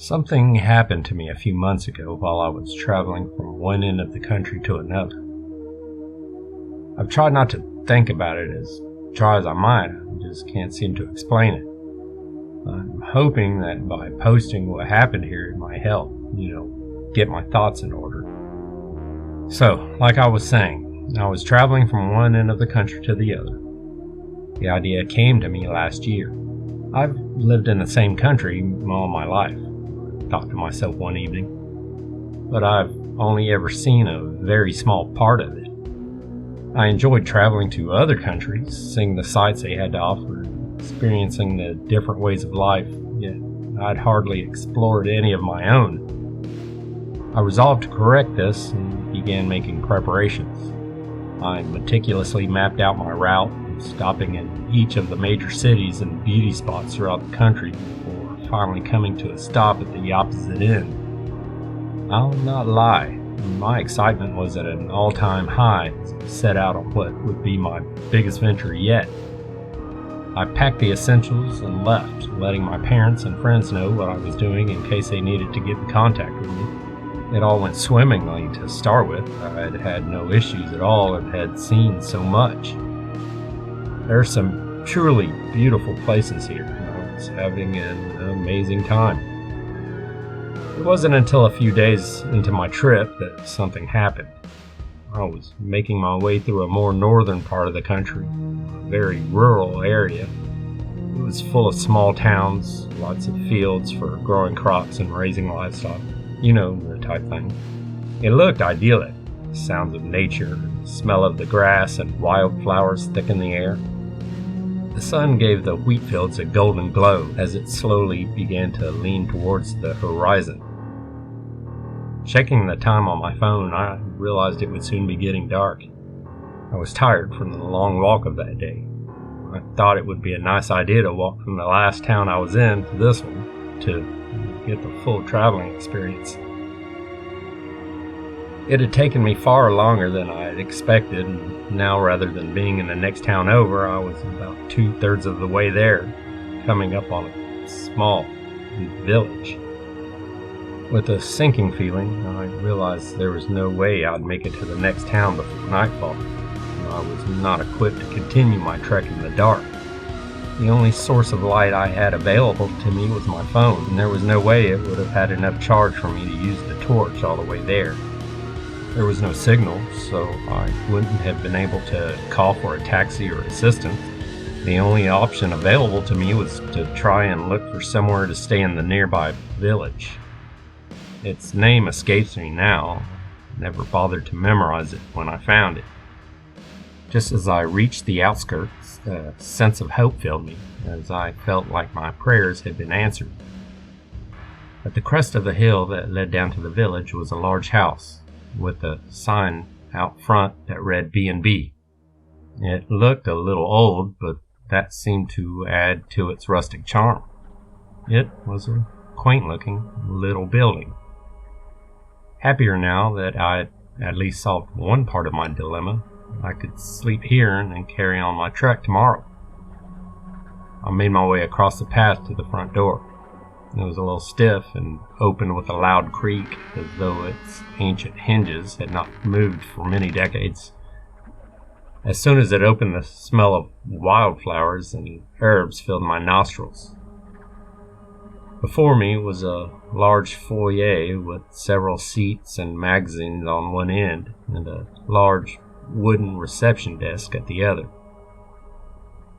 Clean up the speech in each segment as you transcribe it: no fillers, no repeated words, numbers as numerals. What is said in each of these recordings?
Something happened to me a few months ago while I was traveling from one end of the country to another. I've tried not to think about it as try as I might, I just can't seem to explain it. I'm hoping that by posting what happened here it might help, get my thoughts in order. So, like I was saying, I was traveling from one end of the country to the other. The idea came to me last year. I've lived in the same country all my life, I thought to myself one evening, but I've only ever seen a very small part of it. I enjoyed traveling to other countries, seeing the sights they had to offer, experiencing the different ways of life, yet I'd hardly explored any of my own. I resolved to correct this and began making preparations. I meticulously mapped out my route, stopping in each of the major cities and beauty spots throughout the country before finally coming to a stop at the opposite end. I'll not lie, my excitement was at an all-time high as I set out on what would be my biggest venture yet. I packed the essentials and left, letting my parents and friends know what I was doing in case they needed to get in contact with me. It all went swimmingly to start with. I had had no issues at all and had seen so much. There are some truly beautiful places here. I was having an amazing time. It wasn't until a few days into my trip that something happened. I was making my way through a more northern part of the country, a very rural area. It was full of small towns, lots of fields for growing crops and raising livestock. The type thing. It looked idyllic. The sounds of nature, the smell of the grass and wildflowers thick in the air. The sun gave the wheat fields a golden glow as it slowly began to lean towards the horizon. Checking the time on my phone, I realized it would soon be getting dark. I was tired from the long walk of that day. I thought it would be a nice idea to walk from the last town I was in to this one to get the full traveling experience. It had taken me far longer than I had expected, and now rather than being in the next town over, I was about 2/3 of the way there, coming up on a small village. With a sinking feeling, I realized there was no way I'd make it to the next town before nightfall. I was not equipped to continue my trek in the dark. The only source of light I had available to me was my phone, and there was no way it would have had enough charge for me to use the torch all the way there. There was no signal, so I wouldn't have been able to call for a taxi or assistance. The only option available to me was to try and look for somewhere to stay in the nearby village. Its name escapes me now. I never bothered to memorize it when I found it. Just as I reached the outskirts, a sense of hope filled me, as I felt like my prayers had been answered. At the crest of the hill that led down to the village was a large house, with a sign out front that read B&B. It looked a little old, but that seemed to add to its rustic charm. It was a quaint-looking little building. Happier now that I at least solved one part of my dilemma, I could sleep here and then carry on my trek tomorrow. I made my way across the path to the front door. It was a little stiff and opened with a loud creak, as though its ancient hinges had not moved for many decades. As soon as it opened, the smell of wildflowers and herbs filled my nostrils. Before me was a large foyer with several seats and magazines on one end, and a large wooden reception desk at the other.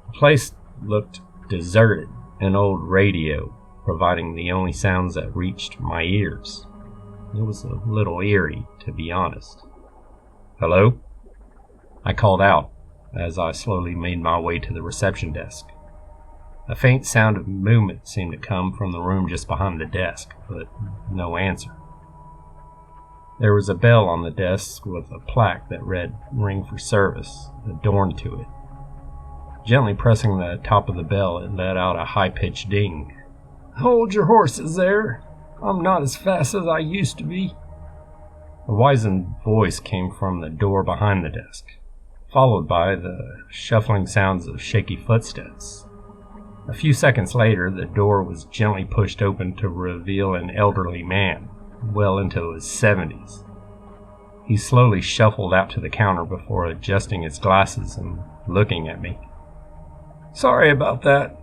The place looked deserted, an old radio providing the only sounds that reached my ears. It was a little eerie, to be honest. "Hello?" I called out as I slowly made my way to the reception desk. A faint sound of movement seemed to come from the room just behind the desk, but no answer. There was a bell on the desk with a plaque that read "Ring for Service" adorned to it. Gently pressing the top of the bell, it let out a high-pitched ding. "Hold your horses there. I'm not as fast as I used to be." A wizened voice came from the door behind the desk, followed by the shuffling sounds of shaky footsteps. A few seconds later, the door was gently pushed open to reveal an elderly man, well into his 70s. He slowly shuffled out to the counter before adjusting his glasses and looking at me. "Sorry about that.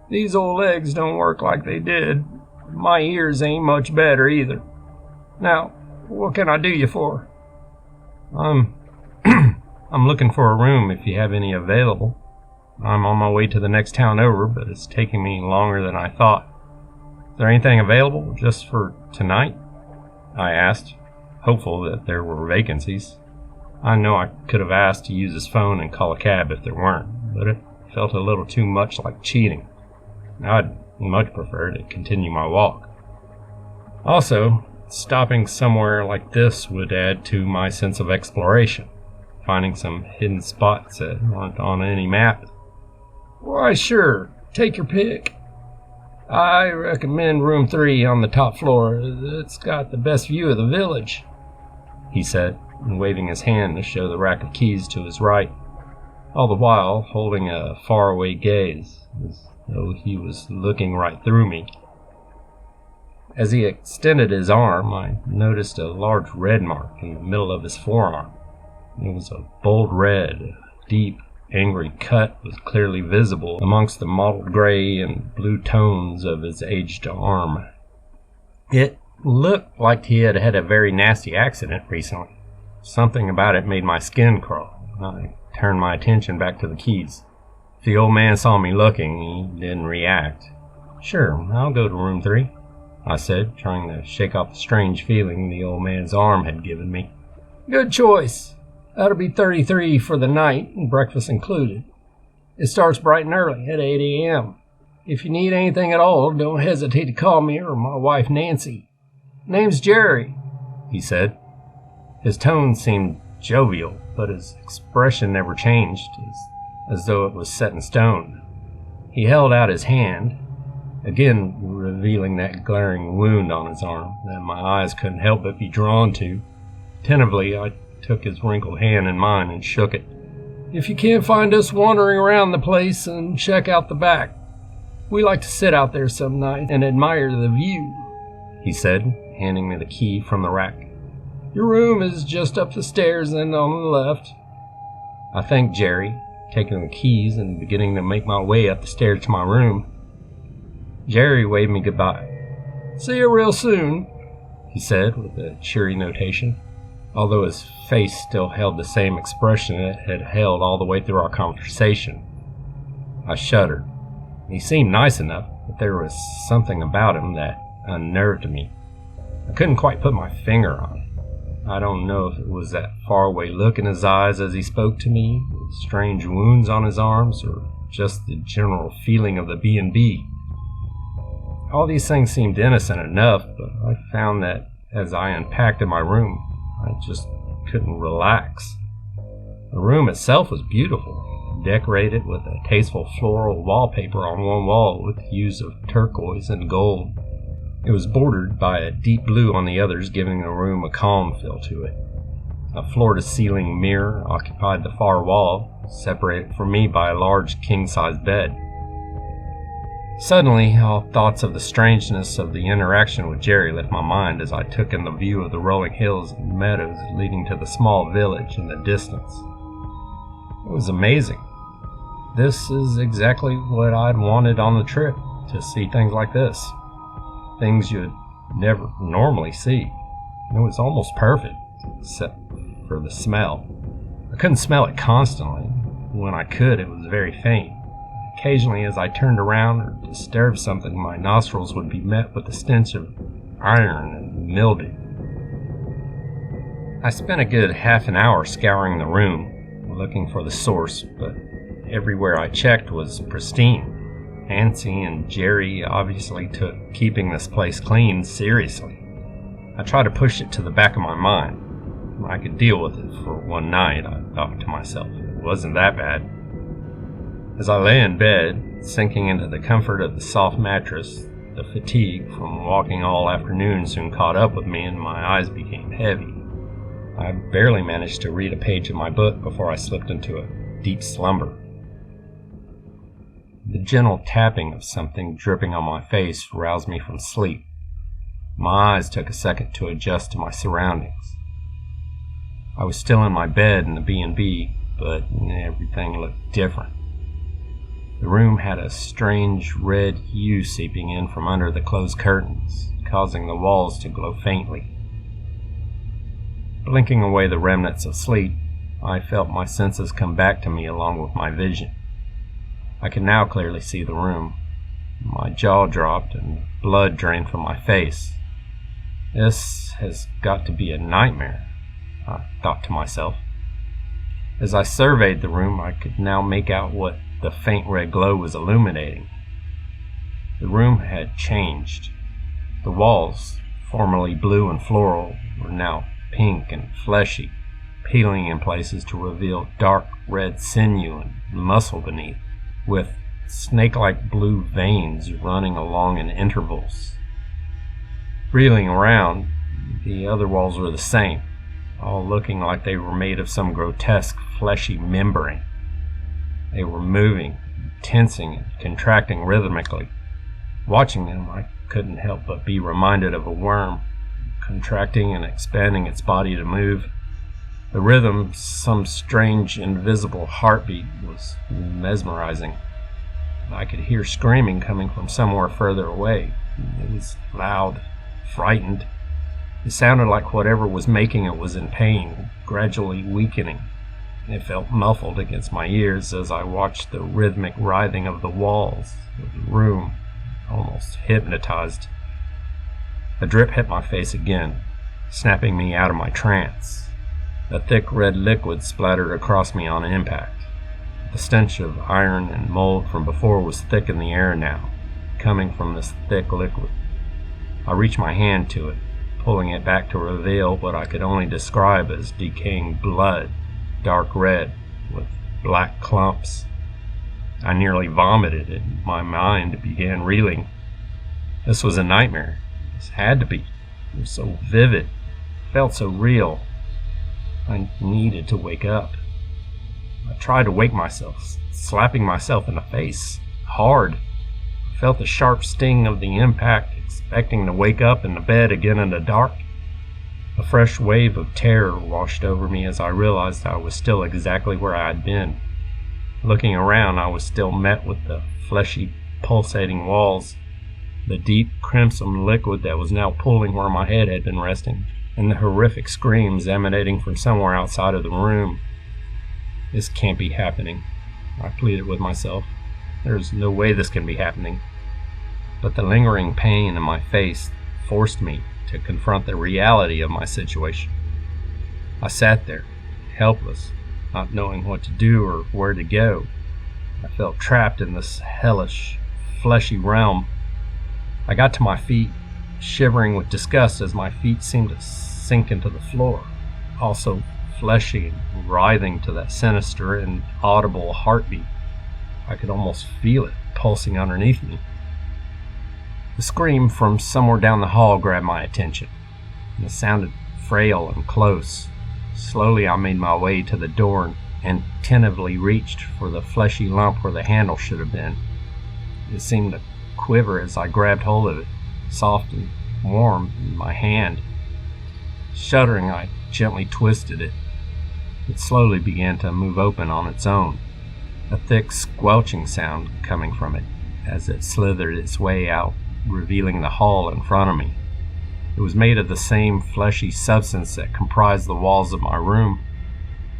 These old legs don't work like they did. My ears ain't much better either. Now, what can I do you for?" I'm looking for a room if you have any available. I'm on my way to the next town over, but it's taking me longer than I thought. Is there anything available just for tonight?" I asked, hopeful that there were vacancies. I know I could have asked to use his phone and call a cab if there weren't, but it felt a little too much like cheating. I'd much prefer to continue my walk. Also, stopping somewhere like this would add to my sense of exploration, finding some hidden spots that aren't on any map. "Why, sure. Take your pick. I recommend room 3 on the top floor. It's got the best view of the village," he said, waving his hand to show the rack of keys to his right, all the while holding a faraway gaze, as though he was looking right through me. As he extended his arm, I noticed a large red mark in the middle of his forearm. It was a bold red, a deep, angry cut was clearly visible amongst the mottled gray and blue tones of his aged arm. It looked like he had had a very nasty accident recently. Something about it made my skin crawl. I turned my attention back to the keys. If the old man saw me looking, he didn't react. "Sure, I'll go to room 3, I said, trying to shake off the strange feeling the old man's arm had given me. "Good choice. That'll be $33 for the night, and breakfast included. It starts bright and early at 8 a.m. If you need anything at all, don't hesitate to call me or my wife Nancy. Name's Jerry," he said. His tone seemed jovial, but his expression never changed, as though it was set in stone. He held out his hand, again revealing that glaring wound on his arm that my eyes couldn't help but be drawn to. Tentatively, I took his wrinkled hand in mine and shook it. "If you can't find us wandering around the place, and check out the back. We like to sit out there some nights and admire the view," he said, handing me the key from the rack. "Your room is just up the stairs and on the left." I thanked Jerry, taking the keys and beginning to make my way up the stairs to my room. Jerry waved me goodbye. "See you real soon," he said with a cheery notation, although his face still held the same expression it had held all the way through our conversation. I shuddered. He seemed nice enough, but there was something about him that unnerved me. I couldn't quite put my finger on it. I don't know if it was that faraway look in his eyes as he spoke to me, with strange wounds on his arms, or just the general feeling of the B&B. All these things seemed innocent enough, but I found that as I unpacked in my room, I just couldn't relax. The room itself was beautiful, decorated with a tasteful floral wallpaper on one wall with hues of turquoise and gold. It was bordered by a deep blue on the others, giving the room a calm feel to it. A floor-to-ceiling mirror occupied the far wall, separated from me by a large king-size bed. Suddenly, all thoughts of the strangeness of the interaction with Jerry left my mind as I took in the view of the rolling hills and meadows leading to the small village in the distance. It was amazing. This is exactly what I'd wanted on the trip, to see things like this. Things you'd never normally see. It was almost perfect, except for the smell. I couldn't smell it constantly. When I could, it was very faint. Occasionally, as I turned around or disturbed something, my nostrils would be met with the stench of iron and mildew. I spent a good half an hour scouring the room, looking for the source, but everywhere I checked was pristine. Nancy and Jerry obviously took keeping this place clean seriously. I tried to push it to the back of my mind. I could deal with it for one night, I thought to myself. It wasn't that bad. As I lay in bed, sinking into the comfort of the soft mattress, the fatigue from walking all afternoon soon caught up with me and my eyes became heavy. I barely managed to read a page of my book before I slipped into a deep slumber. The gentle tapping of something dripping on my face roused me from sleep. My eyes took a second to adjust to my surroundings. I was still in my bed in the B&B, but everything looked different. The room had a strange red hue seeping in from under the closed curtains, causing the walls to glow faintly. Blinking away the remnants of sleep, I felt my senses come back to me along with my vision. I could now clearly see the room. My jaw dropped and blood drained from my face. This has got to be a nightmare, I thought to myself. As I surveyed the room, I could now make out what the faint red glow was illuminating. The room had changed. The walls, formerly blue and floral, were now pink and fleshy, peeling in places to reveal dark red sinew and muscle beneath, with snake-like blue veins running along in intervals. Reeling around, the other walls were the same, all looking like they were made of some grotesque fleshy membrane. They were moving, tensing, and contracting rhythmically. Watching them, I couldn't help but be reminded of a worm, contracting and expanding its body to move. The rhythm, some strange invisible heartbeat, was mesmerizing. I could hear screaming coming from somewhere further away. It was loud, frightened. It sounded like whatever was making it was in pain, gradually weakening. It felt muffled against my ears as I watched the rhythmic writhing of the walls of the room, almost hypnotized. A drip hit my face again, snapping me out of my trance. A thick red liquid splattered across me on impact. The stench of iron and mold from before was thick in the air now, coming from this thick liquid. I reached my hand to it, pulling it back to reveal what I could only describe as decaying blood, dark red, with black clumps. I nearly vomited and my mind began reeling. This was a nightmare. This had to be. It was so vivid. It felt so real. I needed to wake up. I tried to wake myself, slapping myself in the face, hard. I felt the sharp sting of the impact, expecting to wake up in the bed again in the dark. A fresh wave of terror washed over me as I realized I was still exactly where I had been. Looking around, I was still met with the fleshy, pulsating walls, the deep crimson liquid that was now pooling where my head had been resting, and the horrific screams emanating from somewhere outside of the room. This can't be happening, I pleaded with myself. There's no way this can be happening. But the lingering pain in my face forced me to confront the reality of my situation. I sat there, helpless, not knowing what to do or where to go. I felt trapped in this hellish, fleshy realm. I got to my feet, shivering with disgust as my feet seemed to sink into the floor, also fleshy and writhing to that sinister and audible heartbeat. I could almost feel it pulsing underneath me. The scream from somewhere down the hall grabbed my attention. It sounded frail and close. Slowly I made my way to the door and tentatively reached for the fleshy lump where the handle should have been. It seemed to quiver as I grabbed hold of it, soft and warm in my hand. Shuddering, I gently twisted it. It slowly began to move open on its own, a thick squelching sound coming from it as it slithered its way out, revealing the hall in front of me. It was made of the same fleshy substance that comprised the walls of my room.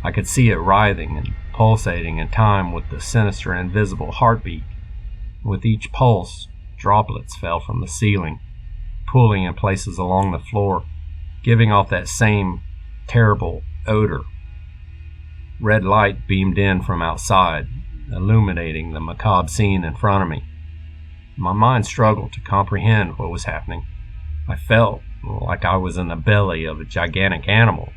I could see it writhing and pulsating in time with the sinister invisible heartbeat. With each pulse, droplets fell from the ceiling, pooling in places along the floor, giving off that same terrible odor. Red light beamed in from outside, illuminating the macabre scene in front of me. My mind struggled to comprehend what was happening. I felt like I was in the belly of a gigantic animal,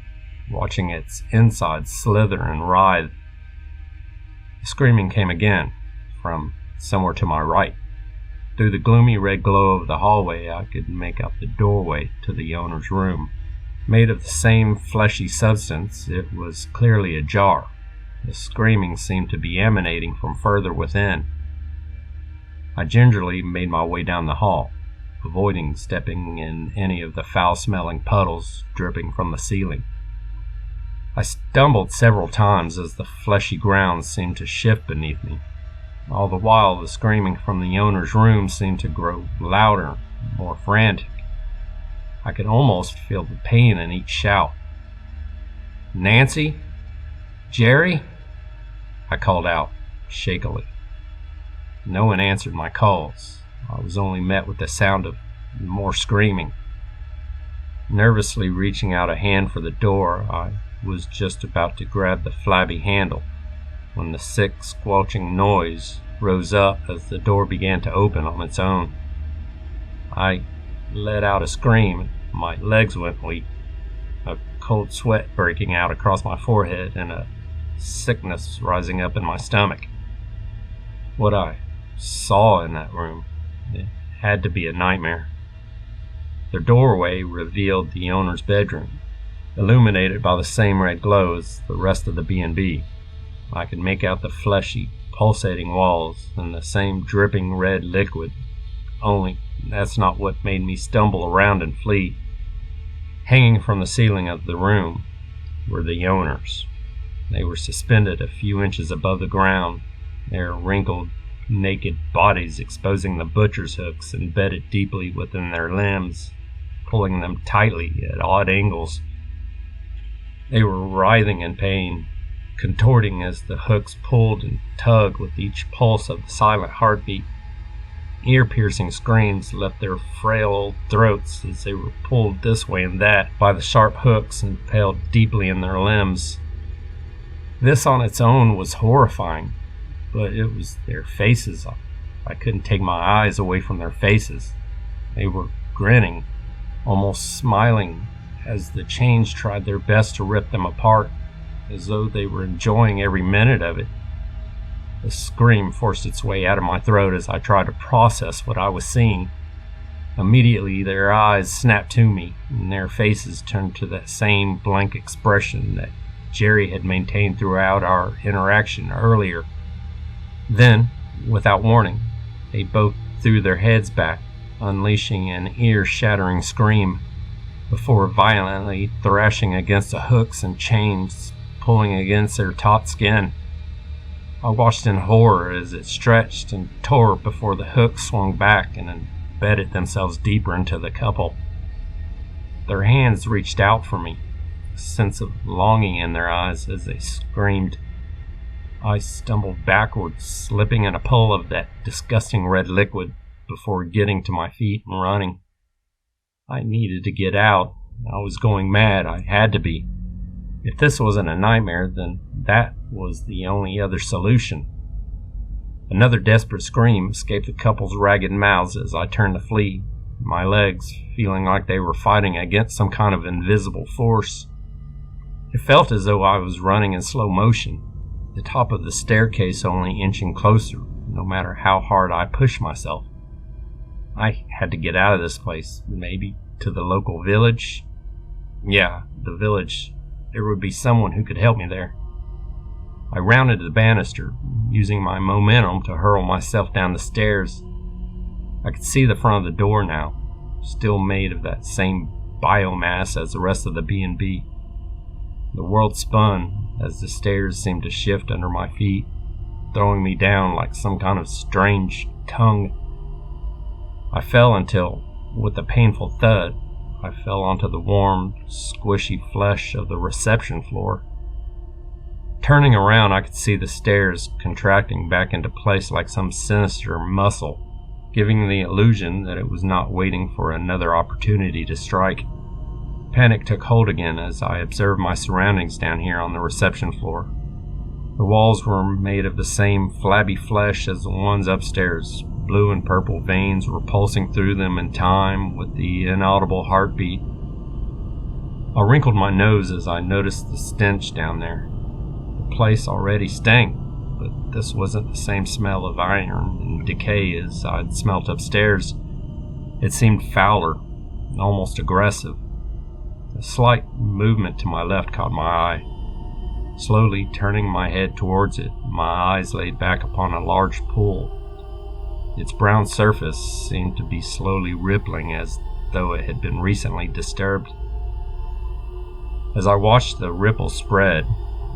watching its insides slither and writhe. The screaming came again, from somewhere to my right. Through the gloomy red glow of the hallway, I could make out the doorway to the owner's room. Made of the same fleshy substance, it was clearly ajar. The screaming seemed to be emanating from further within. I gingerly made my way down the hall, avoiding stepping in any of the foul-smelling puddles dripping from the ceiling. I stumbled several times as the fleshy ground seemed to shift beneath me. All the while, the screaming from the owner's room seemed to grow louder, more frantic. I could almost feel the pain in each shout. "Nancy? Jerry?" I called out, shakily. No one answered my calls. I was only met with the sound of more screaming. Nervously reaching out a hand for the door, I was just about to grab the flabby handle when the sick, squelching noise rose up as the door began to open on its own. I let out a scream and my legs went weak, a cold sweat breaking out across my forehead and a sickness rising up in my stomach. What I saw in that room, it had to be a nightmare. The doorway revealed the owner's bedroom, illuminated by the same red glow as the rest of the B&B. I could make out the fleshy, pulsating walls and the same dripping red liquid, only that's not what made me stumble around and flee. Hanging from the ceiling of the room were the owners. They were suspended a few inches above the ground, their wrinkled, naked bodies exposing the butcher's hooks embedded deeply within their limbs, pulling them tightly at odd angles. They were writhing in pain, contorting as the hooks pulled and tugged with each pulse of the silent heartbeat. Ear-piercing screams left their frail old throats as they were pulled this way and that by the sharp hooks and impaled deeply in their limbs. This on its own was horrifying, but it was their faces. I couldn't take my eyes away from their faces. They were grinning, almost smiling, as the chains tried their best to rip them apart, as though they were enjoying every minute of it. A scream forced its way out of my throat as I tried to process what I was seeing. Immediately, their eyes snapped to me, and their faces turned to that same blank expression that Jerry had maintained throughout our interaction earlier. Then, without warning, they both threw their heads back, unleashing an ear-shattering scream, before violently thrashing against the hooks and chains, pulling against their taut skin. I watched in horror as it stretched and tore before the hooks swung back and embedded themselves deeper into the couple. Their hands reached out for me, a sense of longing in their eyes as they screamed. I stumbled backwards, slipping in a pool of that disgusting red liquid before getting to my feet and running. I needed to get out. I was going mad. I had to be. If this wasn't a nightmare, then that was the only other solution. Another desperate scream escaped the couple's ragged mouths as I turned to flee, my legs feeling like they were fighting against some kind of invisible force. It felt as though I was running in slow motion, the top of the staircase only inching closer, no matter how hard I pushed myself. I had to get out of this place, maybe to the local village. Yeah, the village. There would be someone who could help me there. I rounded the banister, using my momentum to hurl myself down the stairs. I could see the front of the door now, still made of that same biomass as the rest of the B&B. The world spun as the stairs seemed to shift under my feet, throwing me down like some kind of strange tongue. I fell until, with a painful thud, I fell onto the warm, squishy flesh of the reception floor. Turning around, I could see the stairs contracting back into place like some sinister muscle, giving the illusion that it was not waiting for another opportunity to strike. Panic took hold again as I observed my surroundings down here on the reception floor. The walls were made of the same flabby flesh as the ones upstairs. Blue and purple veins were pulsing through them in time with the inaudible heartbeat. I wrinkled my nose as I noticed the stench down there. The place already stank, but this wasn't the same smell of iron and decay as I'd smelt upstairs. It seemed fouler, almost aggressive. A slight movement to my left caught my eye. Slowly turning my head towards it, my eyes laid back upon a large pool. Its brown surface seemed to be slowly rippling as though it had been recently disturbed. As I watched the ripple spread,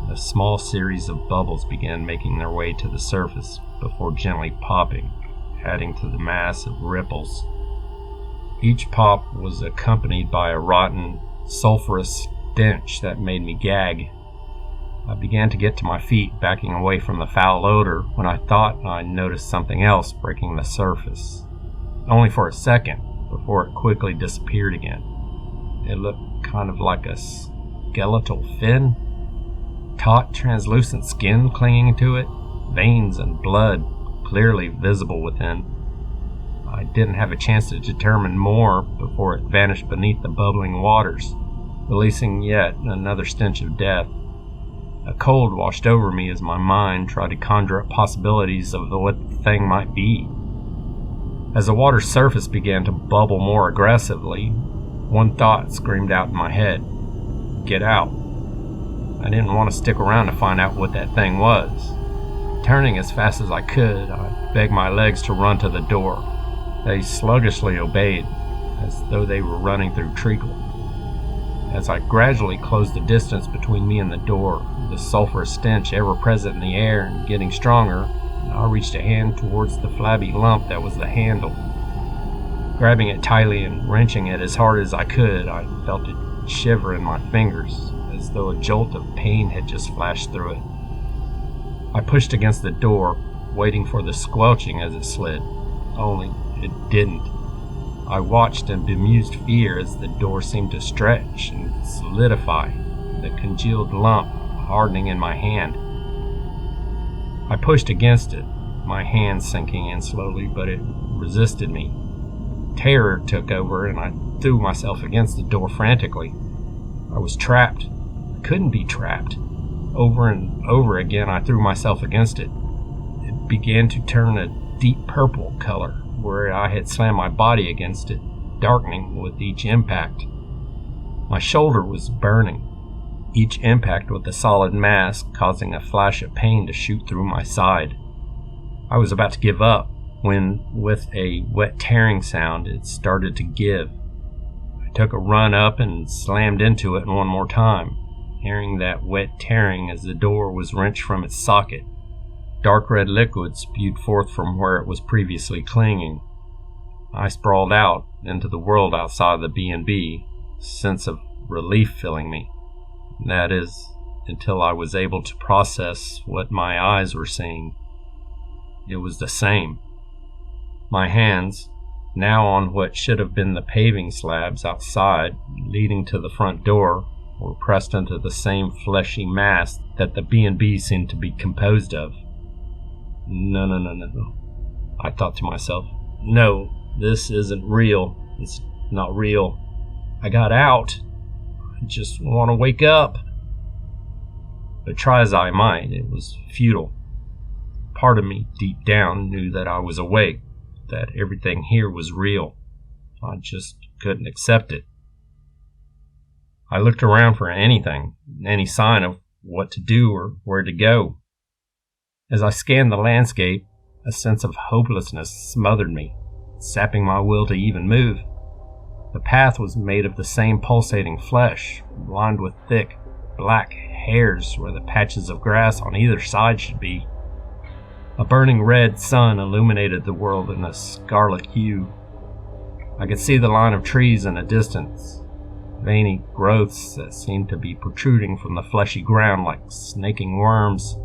a small series of bubbles began making their way to the surface before gently popping, adding to the mass of ripples. Each pop was accompanied by a rotten, sulfurous stench that made me gag. I began to get to my feet, backing away from the foul odor, when I thought I noticed something else breaking the surface. Only for a second, before it quickly disappeared again. It looked kind of like a skeletal fin, taut, translucent skin clinging to it, veins and blood clearly visible within. I didn't have a chance to determine more before it vanished beneath the bubbling waters, releasing yet another stench of death. A cold washed over me as my mind tried to conjure up possibilities of what the thing might be. As the water's surface began to bubble more aggressively, one thought screamed out in my head: get out. I didn't want to stick around to find out what that thing was. Turning as fast as I could, I begged my legs to run to the door. They sluggishly obeyed, as though they were running through treacle. As I gradually closed the distance between me and the door, the sulfurous stench ever present in the air and getting stronger, I reached a hand towards the flabby lump that was the handle. Grabbing it tightly and wrenching it as hard as I could, I felt it shiver in my fingers, as though a jolt of pain had just flashed through it. I pushed against the door, waiting for the squelching as it slid, only it didn't. I watched in bemused fear as the door seemed to stretch and solidify, the congealed lump hardening in my hand. I pushed against it, my hand sinking in slowly, but it resisted me. Terror took over and I threw myself against the door frantically. I was trapped. I couldn't be trapped. Over and over again I threw myself against it. It began to turn a deep purple color where I had slammed my body against it, darkening with each impact. My shoulder was burning, each impact with the solid mass causing a flash of pain to shoot through my side. I was about to give up when, with a wet tearing sound, it started to give. I took a run up and slammed into it one more time, hearing that wet tearing as the door was wrenched from its socket. Dark red liquid spewed forth from where it was previously clinging. I sprawled out into the world outside the B&B, a sense of relief filling me. That is, until I was able to process what my eyes were seeing. It was the same. My hands, now on what should have been the paving slabs outside leading to the front door, were pressed into the same fleshy mass that the B&B seemed to be composed of. No, I thought to myself. No, this isn't real. It's not real. I got out. I just want to wake up. But try as I might, it was futile. Part of me, deep down, knew that I was awake, that everything here was real. I just couldn't accept it. I looked around for anything, any sign of what to do or where to go. As I scanned the landscape, a sense of hopelessness smothered me, sapping my will to even move. The path was made of the same pulsating flesh, lined with thick, black hairs where the patches of grass on either side should be. A burning red sun illuminated the world in a scarlet hue. I could see the line of trees in the distance, veiny growths that seemed to be protruding from the fleshy ground like snaking worms.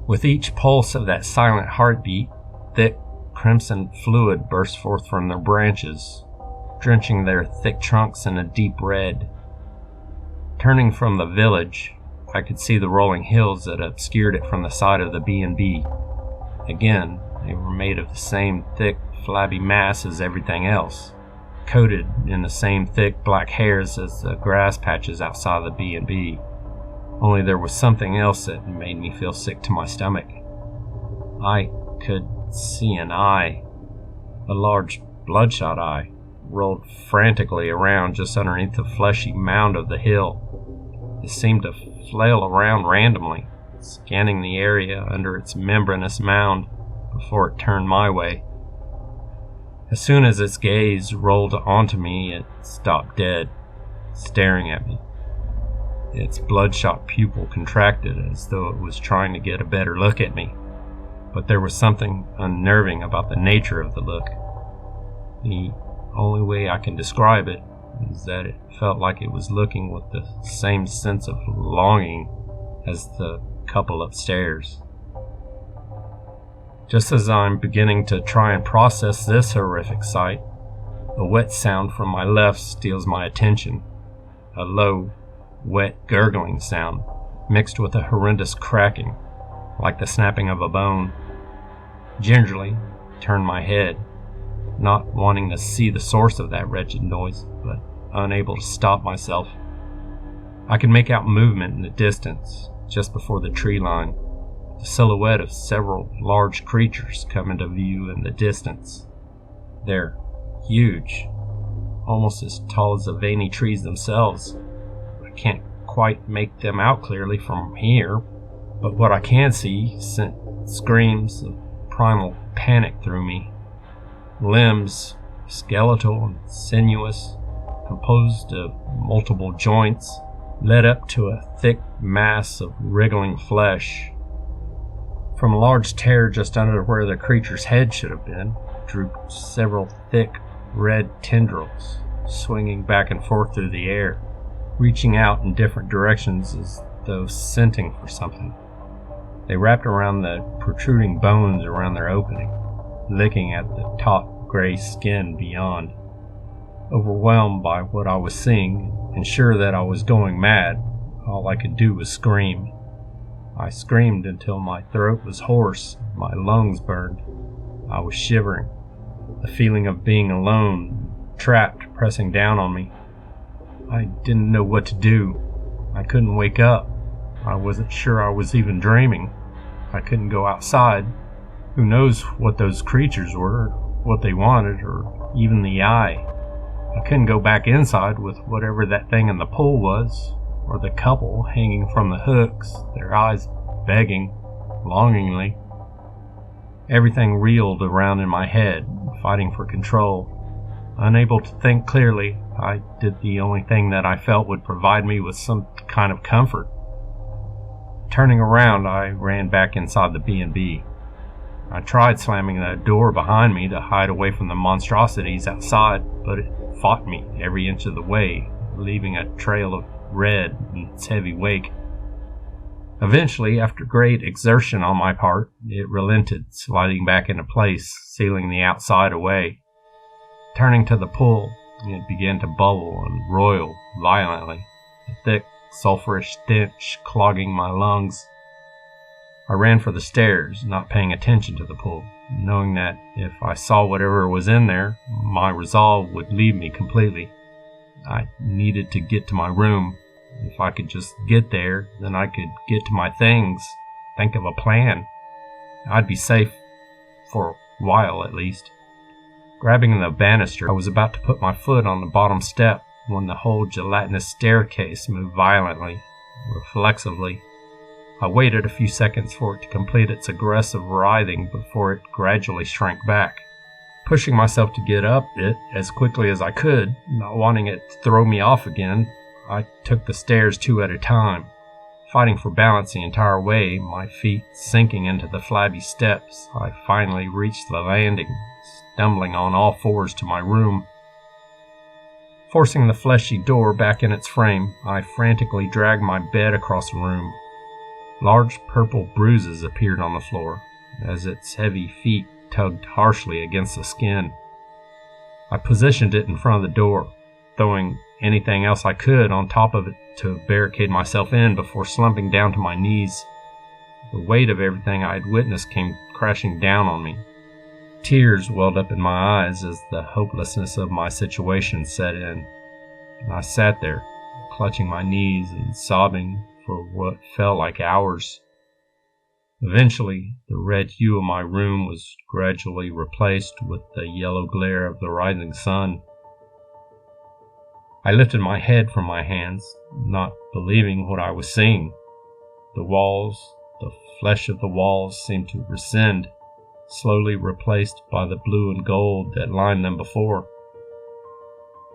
With each pulse of that silent heartbeat, thick crimson fluid burst forth from their branches, drenching their thick trunks in a deep red. Turning from the village, I could see the rolling hills that obscured it from the side of the B&B. Again, they were made of the same thick, flabby mass as everything else, coated in the same thick black hairs as the grass patches outside the B&B. Only there was something else that made me feel sick to my stomach. I could see an eye, a large bloodshot eye, rolled frantically around just underneath the fleshy mound of the hill. It seemed to flail around randomly, scanning the area under its membranous mound before it turned my way. As soon as its gaze rolled onto me, it stopped dead, staring at me. Its bloodshot pupil contracted as though it was trying to get a better look at me. But there was something unnerving about the nature of the look. The only way I can describe it is that it felt like it was looking with the same sense of longing as the couple upstairs. Just as I'm beginning to try and process this horrific sight, a wet sound from my left steals my attention. A low, wet gurgling sound, mixed with a horrendous cracking, like the snapping of a bone. Gingerly, turn my head, not wanting to see the source of that wretched noise, but unable to stop myself. I can make out movement in the distance, just before the tree line. The silhouette of several large creatures come into view in the distance. They're huge, almost as tall as the veiny trees themselves. I can't quite make them out clearly from here, but what I can see sent screams of primal panic through me. Limbs, skeletal and sinuous, composed of multiple joints, led up to a thick mass of wriggling flesh. From a large tear just under where the creature's head should have been, drooped several thick, red tendrils, swinging back and forth through the air, reaching out in different directions as though scenting for something. They wrapped around the protruding bones around their opening, licking at the taut gray skin beyond. Overwhelmed by what I was seeing, and sure that I was going mad, all I could do was scream. I screamed until my throat was hoarse, my lungs burned. I was shivering, the feeling of being alone, trapped, pressing down on me. I didn't know what to do. I couldn't wake up. I wasn't sure I was even dreaming. I couldn't go outside. Who knows what those creatures were, what they wanted, or even the eye. I couldn't go back inside with whatever that thing in the pool was, or the couple hanging from the hooks, their eyes begging, longingly. Everything reeled around in my head, fighting for control. Unable to think clearly, I did the only thing that I felt would provide me with some kind of comfort. Turning around, I ran back inside the B&B. I tried slamming the door behind me to hide away from the monstrosities outside, but it fought me every inch of the way, leaving a trail of red in its heavy wake. Eventually, after great exertion on my part, it relented, sliding back into place, sealing the outside away. Turning to the pool, it began to bubble and roil violently, a thick, sulphurous stench clogging my lungs. I ran for the stairs, not paying attention to the pool, knowing that if I saw whatever was in there, my resolve would leave me completely. I needed to get to my room. If I could just get there, then I could get to my things, think of a plan. I'd be safe, for a while at least. Grabbing the banister, I was about to put my foot on the bottom step when the whole gelatinous staircase moved violently, reflexively. I waited a few seconds for it to complete its aggressive writhing before it gradually shrank back. Pushing myself to get up it as quickly as I could, not wanting it to throw me off again, I took the stairs 2 at a time, fighting for balance the entire way, my feet sinking into the flabby steps. I finally reached the landing, stumbling on all fours to my room. Forcing the fleshy door back in its frame, I frantically dragged my bed across the room. Large purple bruises appeared on the floor, as its heavy feet tugged harshly against the skin. I positioned it in front of the door, throwing anything else I could on top of it to barricade myself in before slumping down to my knees. The weight of everything I had witnessed came crashing down on me. Tears welled up in my eyes as the hopelessness of my situation set in, and I sat there, clutching my knees and sobbing for what felt like hours. Eventually, the red hue of my room was gradually replaced with the yellow glare of the rising sun. I lifted my head from my hands, not believing what I was seeing. The flesh of the walls seemed to rescind, slowly replaced by the blue and gold that lined them before.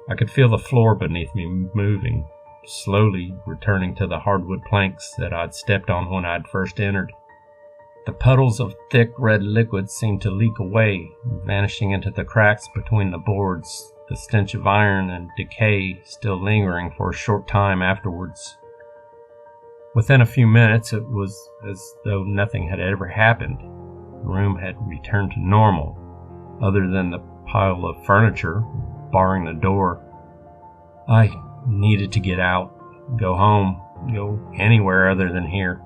I could feel the floor beneath me moving, slowly returning to the hardwood planks that I'd stepped on when I'd first entered. The puddles of thick red liquid seemed to leak away, vanishing into the cracks between the boards, the stench of iron and decay still lingering for a short time afterwards. Within a few minutes, it was as though nothing had ever happened. The room had returned to normal, other than the pile of furniture barring the door. I needed to get out, go home, go anywhere other than here.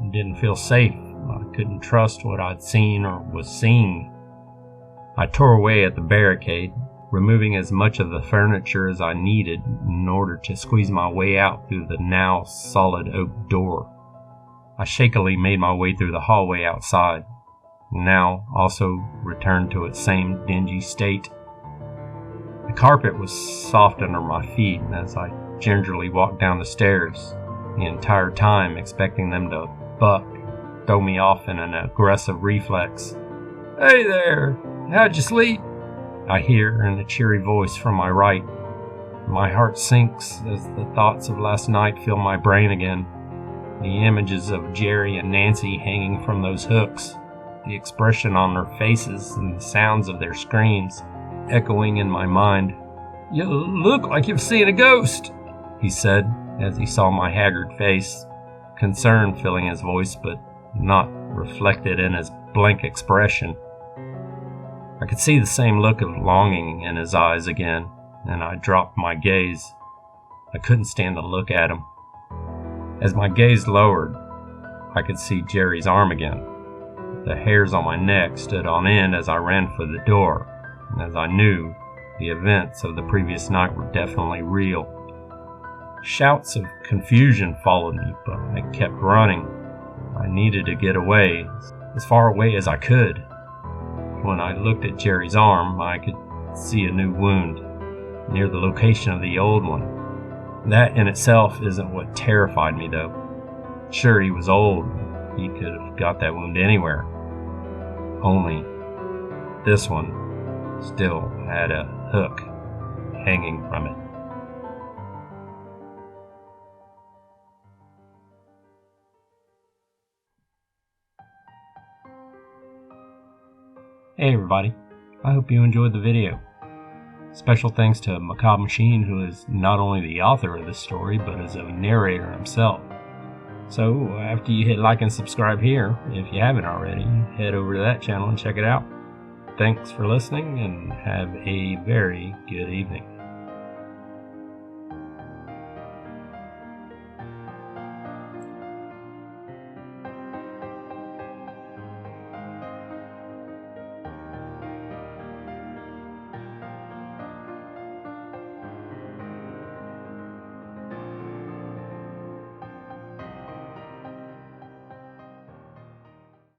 I didn't feel safe. I couldn't trust what I'd seen or was seeing. I tore away at the barricade, removing as much of the furniture as I needed in order to squeeze my way out through the now solid oak door. I shakily made my way through the hallway outside, now also returned to its same dingy state. The carpet was soft under my feet as I gingerly walked down the stairs, the entire time expecting them to buck, throw me off in an aggressive reflex. "Hey there, how'd you sleep?" I hear in a cheery voice from my right. My heart sinks as the thoughts of last night fill my brain again. The images of Jerry and Nancy hanging from those hooks, the expression on their faces and the sounds of their screams echoing in my mind. "You look like you've seen a ghost," he said as he saw my haggard face, concern filling his voice but not reflected in his blank expression. I could see the same look of longing in his eyes again, and I dropped my gaze. I couldn't stand to look at him. As my gaze lowered, I could see Jerry's arm again. The hairs on my neck stood on end as I ran for the door, and as I knew, the events of the previous night were definitely real. Shouts of confusion followed me, but I kept running. I needed to get away, as far away as I could. When I looked at Jerry's arm, I could see a new wound, near the location of the old one. That in itself isn't what terrified me, though. Sure, he was old. He could have got that wound anywhere. Only, this one still had a hook hanging from it. Hey everybody, I hope you enjoyed the video. Special thanks to Macabre Machine, who is not only the author of this story, but is a narrator himself. So, after you hit like and subscribe here, if you haven't already, head over to that channel and check it out. Thanks for listening, and have a very good evening.